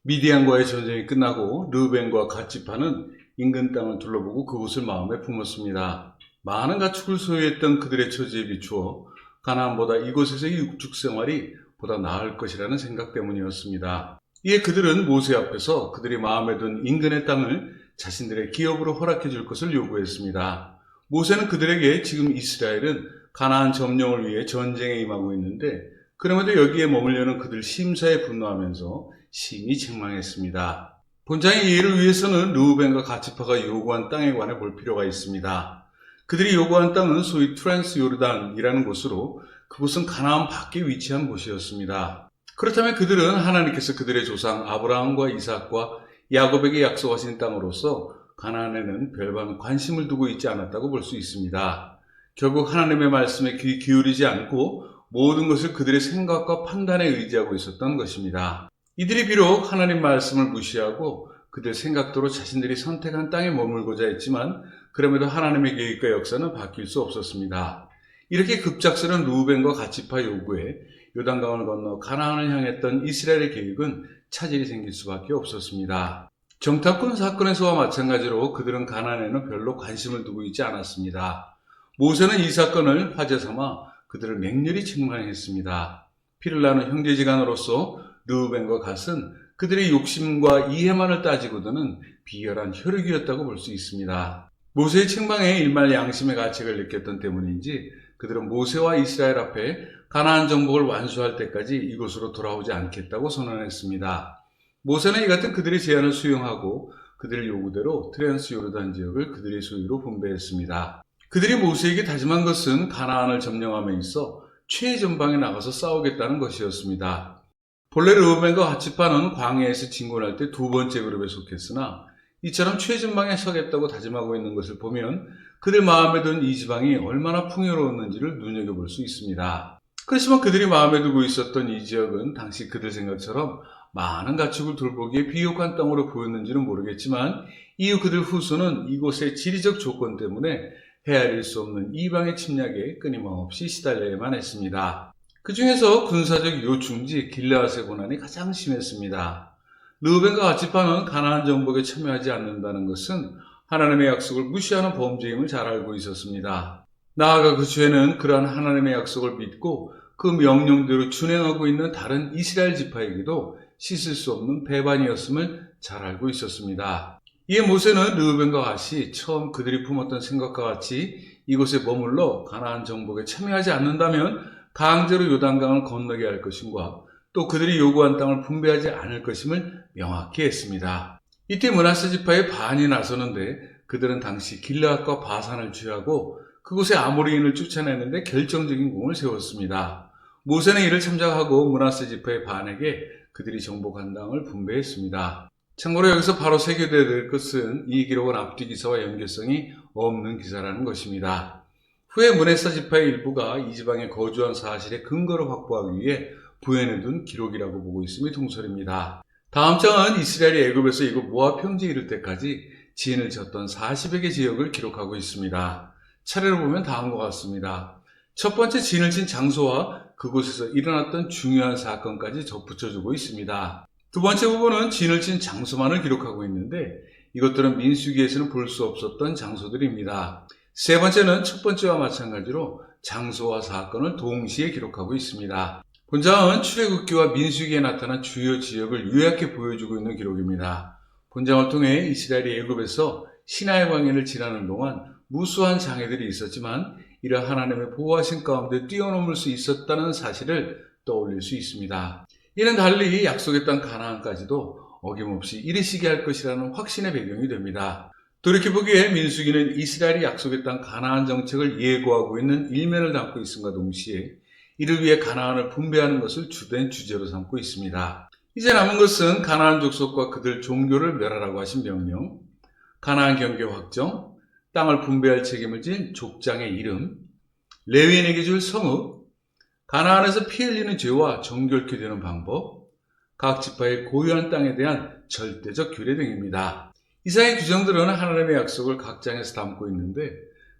미디안과의 전쟁이 끝나고 르우벤과 갓지파는 인근 땅을 둘러보고 그곳을 마음에 품었습니다. 많은 가축을 소유했던 그들의 처지에 비추어 가나안보다 이곳에서의 육축 생활이 보다 나을 것이라는 생각 때문이었습니다. 이에 그들은 모세 앞에서 그들이 마음에 든 인근의 땅을 자신들의 기업으로 허락해 줄 것을 요구했습니다. 모세는 그들에게 지금 이스라엘은 가나안 점령을 위해 전쟁에 임하고 있는데 그럼에도 여기에 머물려는 그들 심사에 분노하면서 심히 책망했습니다. 본장의 이해를 위해서는 르우벤과 갓지파가 요구한 땅에 관해 볼 필요가 있습니다. 그들이 요구한 땅은 소위 트랜스 요르단이라는 곳으로 그곳은 가나안 밖에 위치한 곳이었습니다. 그렇다면 그들은 하나님께서 그들의 조상 아브라함과 이삭과 야곱에게 약속하신 땅으로서 가나안에는 별반 관심을 두고 있지 않았다고 볼 수 있습니다. 결국 하나님의 말씀에 귀 기울이지 않고 모든 것을 그들의 생각과 판단에 의지하고 있었던 것입니다. 이들이 비록 하나님 말씀을 무시하고 그들 생각대로 자신들이 선택한 땅에 머물고자 했지만 그럼에도 하나님의 계획과 역사는 바뀔 수 없었습니다. 이렇게 급작스런 르우벤과 갓지파 요구에 요단강을 건너 가나안을 향했던 이스라엘의 계획은 차질이 생길 수밖에 없었습니다. 정탐꾼 사건에서와 마찬가지로 그들은 가나안에는 별로 관심을 두고 있지 않았습니다. 모세는 이 사건을 화제 삼아 그들을 맹렬히 책망했습니다. 피를 나눈 형제지간으로서 르우벤과 갓은 그들의 욕심과 이해만을 따지고 드는 비열한 혈육이었다고 볼 수 있습니다. 모세의 책망에 일말 양심의 가책을 느꼈던 때문인지 그들은 모세와 이스라엘 앞에 가나안 정복을 완수할 때까지 이곳으로 돌아오지 않겠다고 선언했습니다. 모세는 이 같은 그들의 제안을 수용하고 그들의 요구대로 트랜스 요르단 지역을 그들의 소유로 분배했습니다. 그들이 모세에게 다짐한 것은 가나안을 점령함에 있어 최전방에 나가서 싸우겠다는 것이었습니다. 본래 르우벤과 갓지파는 광야에서 진군할 때 두 번째 그룹에 속했으나 이처럼 최전방에 서겠다고 다짐하고 있는 것을 보면 그들 마음에 든 이 지방이 얼마나 풍요로웠는지를 눈여겨볼 수 있습니다. 그렇지만 그들이 마음에 두고 있었던 이 지역은 당시 그들 생각처럼 많은 가축을 돌보기에 비옥한 땅으로 보였는지는 모르겠지만 이후 그들 후손은 이곳의 지리적 조건 때문에 헤아릴 수 없는 이방의 침략에 끊임없이 시달려야만 했습니다. 그 중에서 군사적 요충지 길르앗의 고난이 가장 심했습니다. 르우벤과 갓지파는 가나안 정복에 참여하지 않는다는 것은 하나님의 약속을 무시하는 범죄임을 잘 알고 있었습니다. 나아가 그 죄는 그러한 하나님의 약속을 믿고 그 명령대로 준행하고 있는 다른 이스라엘 지파에게도 씻을 수 없는 배반이었음을 잘 알고 있었습니다. 이에 모세는 르우벤과 갓이 처음 그들이 품었던 생각과 같이 이곳에 머물러 가나안 정복에 참여하지 않는다면 강제로 요단강을 건너게 할 것임과 또 그들이 요구한 땅을 분배하지 않을 것임을 명확히 했습니다. 이때 므낫세 지파의 반이 나서는데 그들은 당시 길르앗과 바산을 취하고 그곳에 아모리인을 쫓아내는데 결정적인 공을 세웠습니다. 모세는 이를 참작하고 므낫세 지파의 반에게 그들이 정복한 땅을 분배했습니다. 참고로 여기서 바로 새겨둬야 될 것은 이 기록은 앞뒤 기사와 연결성이 없는 기사라는 것입니다. 후에 므낫세 지파의 일부가 이 지방에 거주한 사실의 근거를 확보하기 위해 부연해둔 기록이라고 보고 있음이 통설입니다. 다음 장은 이스라엘이 애굽에서 이곳 모압 평지에 이를 때까지 진을 쳤던 40여 개 지역을 기록하고 있습니다. 차례로 보면 다음과 같습니다. 첫 번째 진을 친 장소와 그곳에서 일어났던 중요한 사건까지 덧붙여주고 있습니다. 두 번째 부분은 진을 친 장소만을 기록하고 있는데 이것들은 민수기에서는 볼 수 없었던 장소들입니다. 세 번째는 첫 번째와 마찬가지로 장소와 사건을 동시에 기록하고 있습니다. 본장은 출애굽기와 민수기에 나타난 주요 지역을 요약해 보여주고 있는 기록입니다. 본장을 통해 이스라엘이 애굽에서 시나이 광야를 지나는 동안 무수한 장애들이 있었지만 이러한 하나님의 보호하신 가운데 뛰어넘을 수 있었다는 사실을 떠올릴 수 있습니다. 이는 달리 약속의 땅 가나안까지도 어김없이 이르시게 할 것이라는 확신의 배경이 됩니다. 돌이켜보기에 민수기는 이스라엘이 약속의 땅 가나안 정책을 예고하고 있는 일면을 담고 있음과 동시에 이를 위해 가나안을 분배하는 것을 주된 주제로 삼고 있습니다. 이제 남은 것은 가나안 족속과 그들 종교를 멸하라고 하신 명령, 가나안 경계 확정, 땅을 분배할 책임을 진 족장의 이름, 레위인에게 줄 성읍, 가나안에서 피 흘리는 죄와 정결케 되는 방법, 각 지파의 고유한 땅에 대한 절대적 규례 등입니다. 이상의 규정들은 하나님의 약속을 각 장에서 담고 있는데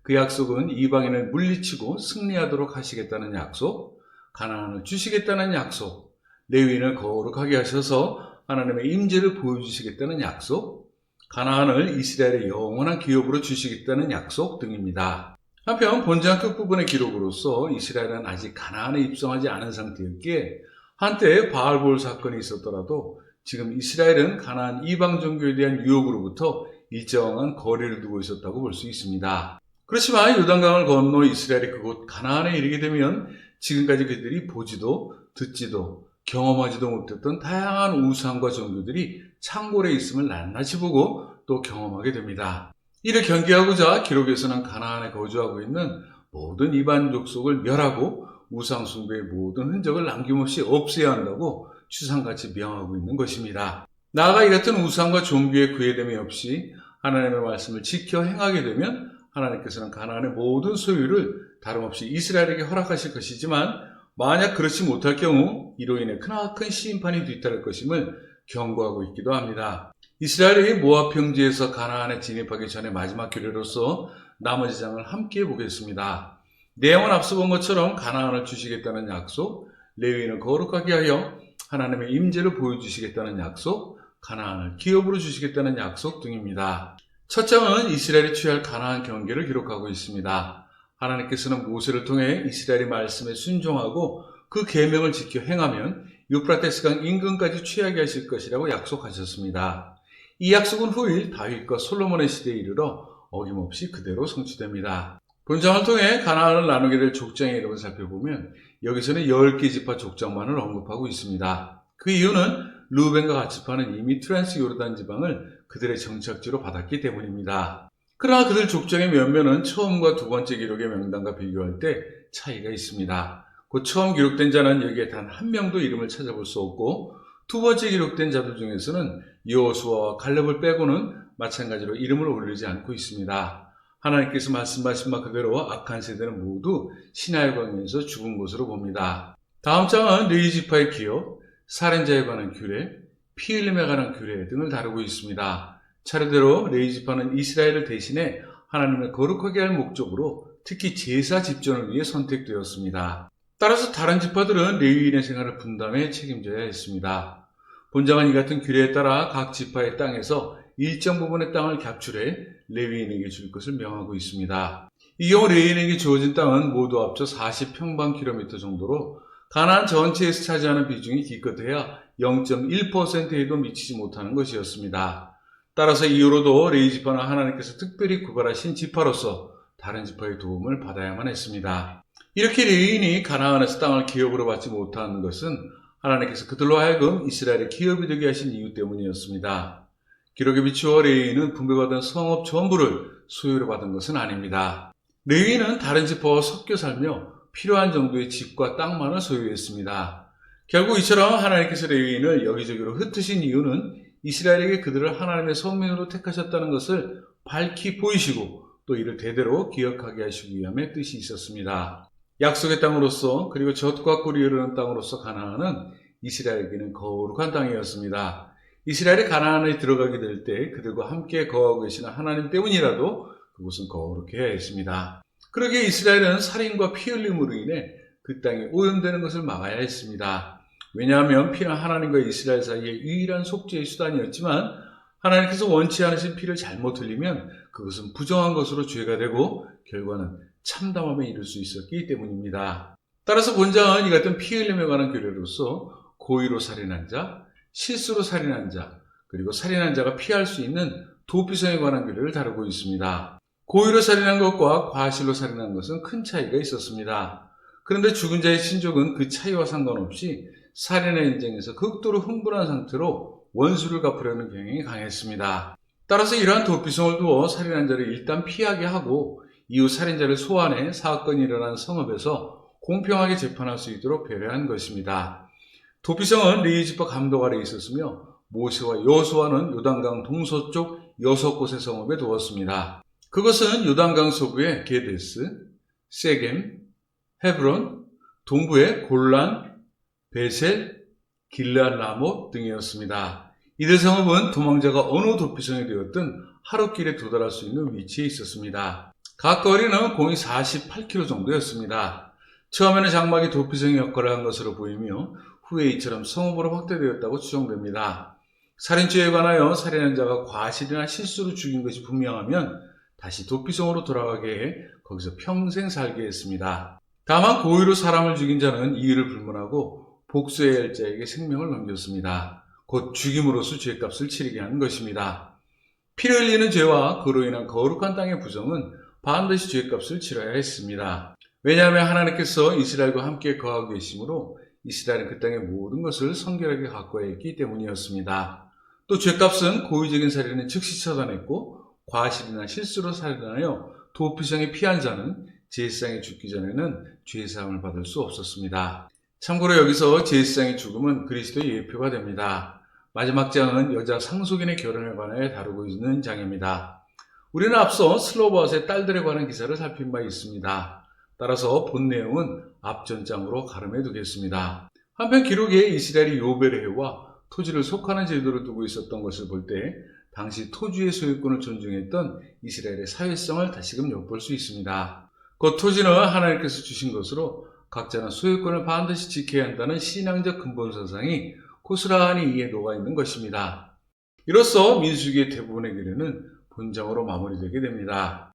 그 약속은 이방인을 물리치고 승리하도록 하시겠다는 약속, 가나안을 주시겠다는 약속, 레위인을 거룩하게 하셔서 하나님의 임재를 보여주시겠다는 약속, 가나안을 이스라엘의 영원한 기업으로 주시겠다는 약속 등입니다. 한편 본장 끝부분의 기록으로서 이스라엘은 아직 가나안에 입성하지 않은 상태였기에 한때 바알볼 사건이 있었더라도 지금 이스라엘은 가나안 이방 종교에 대한 유혹으로부터 일정한 거리를 두고 있었다고 볼 수 있습니다. 그렇지만 요단강을 건너 이스라엘이 그곳 가나안에 이르게 되면 지금까지 그들이 보지도 듣지도 경험하지도 못했던 다양한 우상과 종교들이 창궐에 있음을 낱낱이 보고 또 경험하게 됩니다. 이를 경계하고자 기록에서는 가나안에 거주하고 있는 모든 이방 족속을 멸하고 우상 숭배의 모든 흔적을 남김없이 없애야 한다고 추상같이 명하고 있는 것입니다. 나아가 이 같은 우상과 종교의 구애됨이 없이 하나님의 말씀을 지켜 행하게 되면 하나님께서는 가나안의 모든 소유를 다름없이 이스라엘에게 허락하실 것이지만 만약 그렇지 못할 경우 이로 인해 크나큰 심판이 뒤따를 것임을 경고하고 있기도 합니다. 이스라엘이 모압 평지에서 가나안에 진입하기 전에 마지막 규례로서 나머지 장을 함께 보겠습니다. 내용은 앞서 본 것처럼 가나안을 주시겠다는 약속, 레위인을 거룩하게 하여 하나님의 임재를 보여주시겠다는 약속, 가나안을 기업으로 주시겠다는 약속 등입니다. 첫 장은 이스라엘이 취할 가나안 경계를 기록하고 있습니다. 하나님께서는 모세를 통해 이스라엘의 말씀에 순종하고 그 계명을 지켜 행하면 유프라테스강 인근까지 취하게 하실 것이라고 약속하셨습니다. 이 약속은 후일 다윗과 솔로몬의 시대에 이르러 어김없이 그대로 성취됩니다. 본장을 통해 가나안을 나누게 될 족장의 이름을 살펴보면 여기서는 10개 지파 족장만을 언급하고 있습니다. 그 이유는 르우벤과 갓지파는 이미 트랜스 요르단 지방을 그들의 정착지로 받았기 때문입니다. 그러나 그들 족장의 면면은 처음과 두 번째 기록의 명단과 비교할 때 차이가 있습니다. 그 처음 기록된 자는 여기에 단 한 명도 이름을 찾아볼 수 없고 두 번째 기록된 자들 중에서는 여호수아와 갈렙을 빼고는 마찬가지로 이름을 올리지 않고 있습니다. 하나님께서 말씀하신 바 그대로 악한 세대는 모두 시나이 광야에서 죽은 것으로 봅니다. 다음 장은 레위 지파의 기업, 살인자에 관한 규례, 피 흘림에 관한 규례 등을 다루고 있습니다. 차례대로 레위 지파는 이스라엘을 대신해 하나님을 거룩하게 할 목적으로 특히 제사 집전을 위해 선택되었습니다. 따라서 다른 지파들은 레위인의 생활을 분담해 책임져야 했습니다. 본장은 이 같은 규례에 따라 각 지파의 땅에서 일정 부분의 땅을 captur해 레위인에게 줄 것을 명하고 있습니다. 이 경우 레위인에게 주어진 땅은 모두 합쳐 40평방킬로미터 정도로 가나안 전체에서 차지하는 비중이 기껏해야 0.1%에도 미치지 못하는 것이었습니다. 따라서 이후로도 레위 지파는 하나님께서 특별히 구별하신 지파로서 다른 지파의 도움을 받아야만 했습니다. 이렇게 레위인이 가나안에서 땅을 기업으로 받지 못한 것은 하나님께서 그들로 하여금 이스라엘의 기업이 되게 하신 이유 때문이었습니다. 기록에 비추어 레위인은 분배받은 성읍 전부를 소유로 받은 것은 아닙니다. 레위인은 다른 지파와 섞여 살며 필요한 정도의 집과 땅만을 소유했습니다. 결국 이처럼 하나님께서 레위인을 여기저기로 흩으신 이유는 이스라엘에게 그들을 하나님의 성민으로 택하셨다는 것을 밝히 보이시고 또 이를 대대로 기억하게 하시기 위함의 뜻이 있었습니다. 약속의 땅으로서 그리고 젖과 꿀이 흐르는 땅으로서 가나안은 이스라엘에게는 거룩한 땅이었습니다. 이스라엘이 가나안에 들어가게 될 때 그들과 함께 거하고 계시는 하나님 때문이라도 그곳은 거룩해야 했습니다. 그러기에 이스라엘은 살인과 피 흘림으로 인해 그 땅이 오염되는 것을 막아야 했습니다. 왜냐하면 피는 하나님과 이스라엘 사이의 유일한 속죄의 수단이었지만 하나님께서 원치 않으신 피를 잘못 흘리면 그것은 부정한 것으로 죄가 되고 결과는 참담함에 이를 수 있었기 때문입니다. 따라서 본장은 이 같은 피 흘림에 관한 규례로서 고의로 살인한 자, 실수로 살인한 자, 그리고 살인한 자가 피할 수 있는 도피성에 관한 규례를 다루고 있습니다. 고의로 살인한 것과 과실로 살인한 것은 큰 차이가 있었습니다. 그런데 죽은 자의 친족은 그 차이와 상관없이 살인의 인정에서 극도로 흥분한 상태로 원수를 갚으려는 경향이 강했습니다. 따라서 이러한 도피성을 두어 살인한 자를 일단 피하게 하고 이후 살인자를 소환해 사건이 일어난 성읍에서 공평하게 재판할 수 있도록 배려한 것입니다. 도피성은 레위 지파 감독 아래 있었으며 모세와 여호수아는 요단강 동서쪽 6곳의 성읍에 두었습니다. 그것은 요단강 서부의 게데스, 세겜, 헤브론, 동부의 골란, 베셀, 길르앗 라못 등이었습니다. 이들 성읍은 도망자가 어느 도피성이 되었든 하루길에 도달할 수 있는 위치에 있었습니다. 각 거리는 공이 48km 정도였습니다. 처음에는 장막이 도피성의 역할을 한 것으로 보이며 후에 이처럼 성읍으로 확대되었다고 추정됩니다. 살인죄에 관하여 살인한 자가 과실이나 실수로 죽인 것이 분명하면 다시 도피성으로 돌아가게 해 거기서 평생 살게 했습니다. 다만 고의로 사람을 죽인 자는 이의를 불문하고 복수해야 할 자에게 생명을 넘겼습니다. 곧 죽임으로써 죄값을 치르게 하는 것입니다. 피를 흘리는 죄와 그로 인한 거룩한 땅의 부정은 반드시 죄값을 치러야 했습니다. 왜냐하면 하나님께서 이스라엘과 함께 거하고 계시므로 이스라엘은 그 땅의 모든 것을 성결하게 가꿔야 했기 때문이었습니다. 또 죄값은 고의적인 살인은 즉시 처단했고 과실이나 실수로 살인하여 도피성에 피한 자는 제사장이 죽기 전에는 죄사함을 받을 수 없었습니다. 참고로 여기서 제사장의 죽음은 그리스도의 예표가 됩니다. 마지막 장은 여자 상속인의 결혼에 관하여 다루고 있는 장입니다. 우리는 앞서 슬로바스의 딸들에 관한 기사를 살핀 바 있습니다. 따라서 본 내용은 앞전장으로 가름해 두겠습니다. 한편 기록에 이스라엘이 요벨의 해와 토지를 속하는 제도를 두고 있었던 것을 볼 때 당시 토지의 소유권을 존중했던 이스라엘의 사회성을 다시금 엿볼 수 있습니다. 그 토지는 하나님께서 주신 것으로 각자는 소유권을 반드시 지켜야 한다는 신앙적 근본사상이 고스란히 이에 녹아있는 것입니다. 이로써 민수기의 대부분의 규례는 본장으로 마무리되게 됩니다.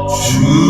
주